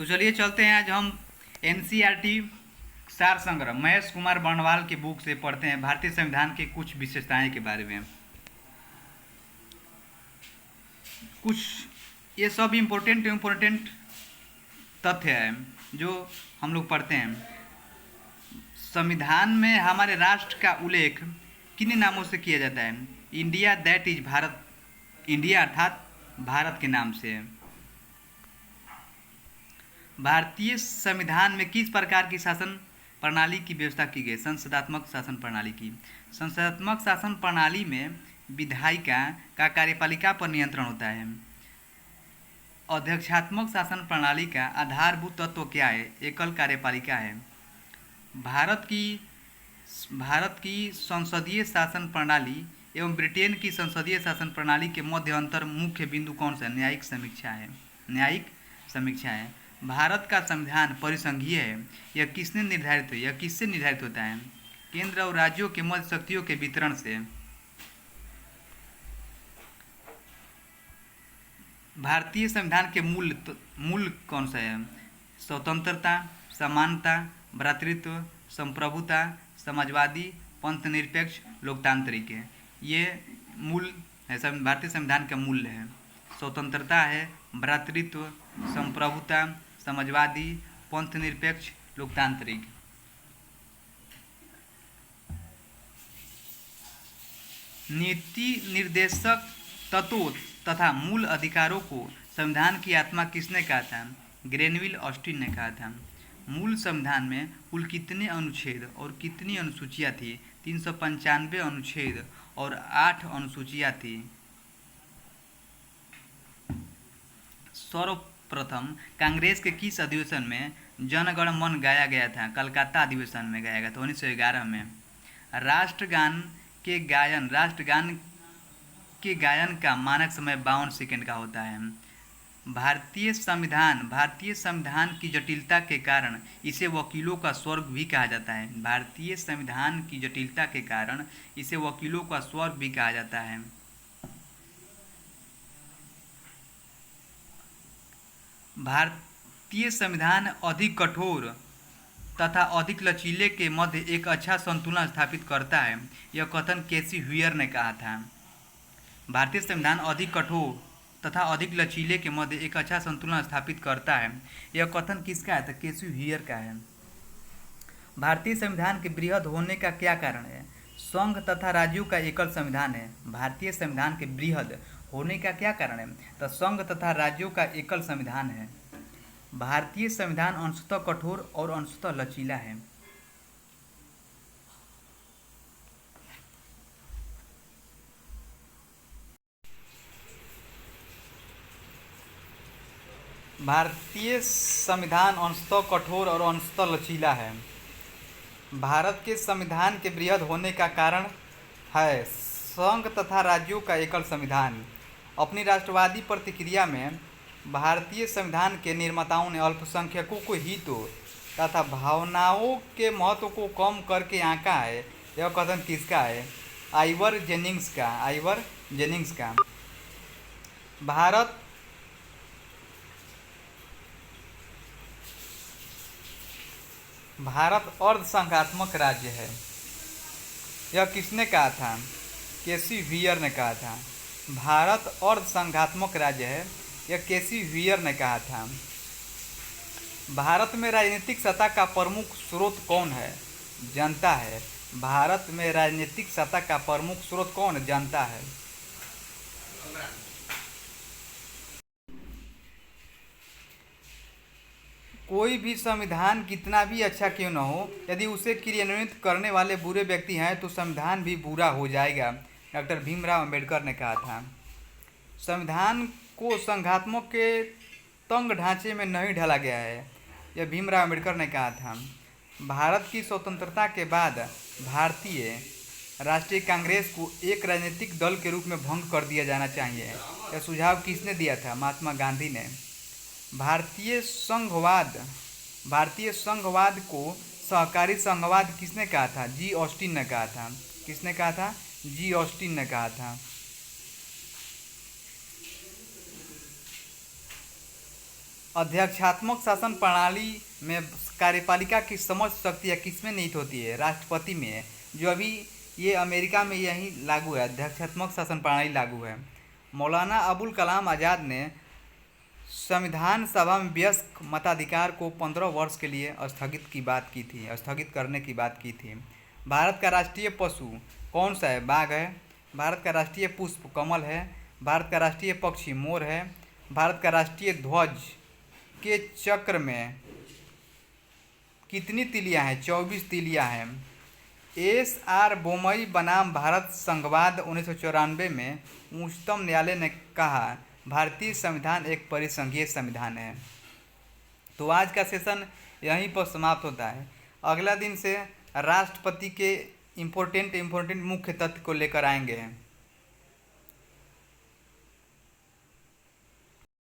तो चलिए चलते हैं। आज हम एनसीईआरटी सार संग्रह महेश कुमार बर्णवाल की बुक से पढ़ते हैं भारतीय संविधान की कुछ विशेषताएं के बारे में। कुछ ये सब इम्पोर्टेंट तथ्य हैं जो हम लोग पढ़ते हैं। संविधान में हमारे राष्ट्र का उल्लेख किन नामों से किया जाता है? India, that is Bharat. India अर्थात भारत के नाम से है। भारतीय संविधान में किस प्रकार की शासन प्रणाली की व्यवस्था की गई? संसदात्मक शासन प्रणाली की। संसदात्मक शासन प्रणाली में विधायिका का कार्यपालिका पर नियंत्रण होता है। अध्यक्षात्मक शासन प्रणाली का आधारभूत तत्व क्या है? एकल कार्यपालिका है। भारत की संसदीय शासन प्रणाली एवं ब्रिटेन की संसदीय शासन प्रणाली के मध्य अंतर मुख्य बिंदु कौन सा है? न्यायिक समीक्षा है। भारत का संविधान परिसंघीय है। यह किसने निर्धारित है? यह किससे निर्धारित होता है? केंद्र और राज्यों के मध्य शक्तियों के वितरण से। भारतीय संविधान के मूल कौन सा है? स्वतंत्रता, समानता, भ्रातृत्व, संप्रभुता, समाजवादी, पंथनिरपेक्ष, लोकतांत्रिक है। ये मूल है, भारतीय संविधान का मूल्य है। स्वतंत्रता है, भ्रातृत्व, संप्रभुता, समाजवादी, पंथनिरपेक्ष, लोकतांत्रिक। नीति निर्देशक तत्वों तथा मूल अधिकारों को संविधान की आत्मा किसने कहा था? ग्रेनविल ऑस्टिन ने कहा था। मूल संविधान में कुल कितने अनुच्छेद और कितनी अनुसूचियाँ थी? 395 अनुच्छेद और 8 अनुसूचियाँ थी। सर्वप्रथम कांग्रेस के किस अधिवेशन में जन गण मन गाया गया था? कलकत्ता अधिवेशन में गाया गया था 1911 में। राष्ट्रगान के गायन का मानक समय 52 सेकंड का होता है। भारतीय संविधान की जटिलता के कारण इसे वकीलों का स्वर्ग भी कहा जाता है। भारतीय संविधान की जटिलता के कारण इसे वकीलों का स्वर्ग भी कहा जाता है। भारतीय संविधान अधिक कठोर तथा अधिक लचीले के मध्य एक अच्छा संतुलन स्थापित करता है। यह कथन केसी ह्यूयर ने कहा था। भारतीय संविधान अधिक कठोर तथा अधिक लचीले के मध्य एक अच्छा संतुलन स्थापित करता है। यह कथन किसका है? तो केसी ह्यूयर का है। भारतीय संविधान के बृहद होने का क्या कारण है? संघ तथा राज्यों का एकल संविधान है। भारतीय संविधान के बृहद होने का क्या कारण है? तो संघ तथा राज्यों का एकल संविधान है। भारतीय संविधान अंशतः कठोर और अंशतः लचीला है। भारतीय संविधान अंशतः कठोर और अंशतः लचीला है। भारत के संविधान के बृहद होने का कारण है संघ तथा राज्यों का एकल संविधान। अपनी राष्ट्रवादी प्रतिक्रिया में भारतीय संविधान के निर्माताओं ने अल्पसंख्यकों को हितों तथा भावनाओं के महत्व को कम करके आंका है। यह कथन किसका है? आइवर जेनिंग्स का। भारत अर्धसंघात्मक राज्य है। यह किसने कहा था? केसी ह्यूयर ने कहा था। भारत अर्धसंघात्मक राज्य है, यह केसी ह्यूयर ने कहा था। भारत में राजनीतिक सत्ता का प्रमुख स्रोत कौन है? जनता है। भारत में राजनीतिक सत्ता का प्रमुख स्रोत कौन है? जनता है। कोई भी संविधान कितना भी अच्छा क्यों न हो, यदि उसे क्रियान्वित करने वाले बुरे व्यक्ति हैं तो संविधान भी बुरा हो जाएगा। डॉक्टर भीमराव अंबेडकर ने कहा था। संविधान को संघात्मक के तंग ढांचे में नहीं ढाला गया है, यह भीमराव अंबेडकर ने कहा था। भारत की स्वतंत्रता के बाद भारतीय राष्ट्रीय कांग्रेस को एक राजनीतिक दल के रूप में भंग कर दिया जाना चाहिए। यह सुझाव किसने दिया था? महात्मा गांधी ने। भारतीय संघवाद को सहकारी संघवाद किसने कहा था? जी ऑस्टिन ने कहा था। किसने कहा था? जी ऑस्टिन ने कहा था। अध्यक्षात्मक शासन प्रणाली में कार्यपालिका की समझ शक्ति या किसमें निहित होती है? राष्ट्रपति में। जो अभी ये अमेरिका में यही लागू है, अध्यक्षात्मक शासन प्रणाली लागू है। मौलाना अबुल कलाम आज़ाद ने संविधान सभा में वयस्क मताधिकार को 15 वर्ष के लिए स्थगित करने की बात की थी। भारत का राष्ट्रीय पशु कौन सा है? बाघ है। भारत का राष्ट्रीय पुष्प कमल है। भारत का राष्ट्रीय पक्षी मोर है। भारत का राष्ट्रीय ध्वज के चक्र में कितनी तिलियां हैं? 24 तिलियां हैं। एस.आर. बोमई बनाम भारत संघवाद 1994 में उच्चतम न्यायालय ने कहा भारतीय संविधान एक परिसंघीय संविधान है। तो आज का सेशन यहीं पर समाप्त होता है। अगला दिन से राष्ट्रपति के इम्पोर्टेंट मुख्य तथ्य को लेकर आएंगे।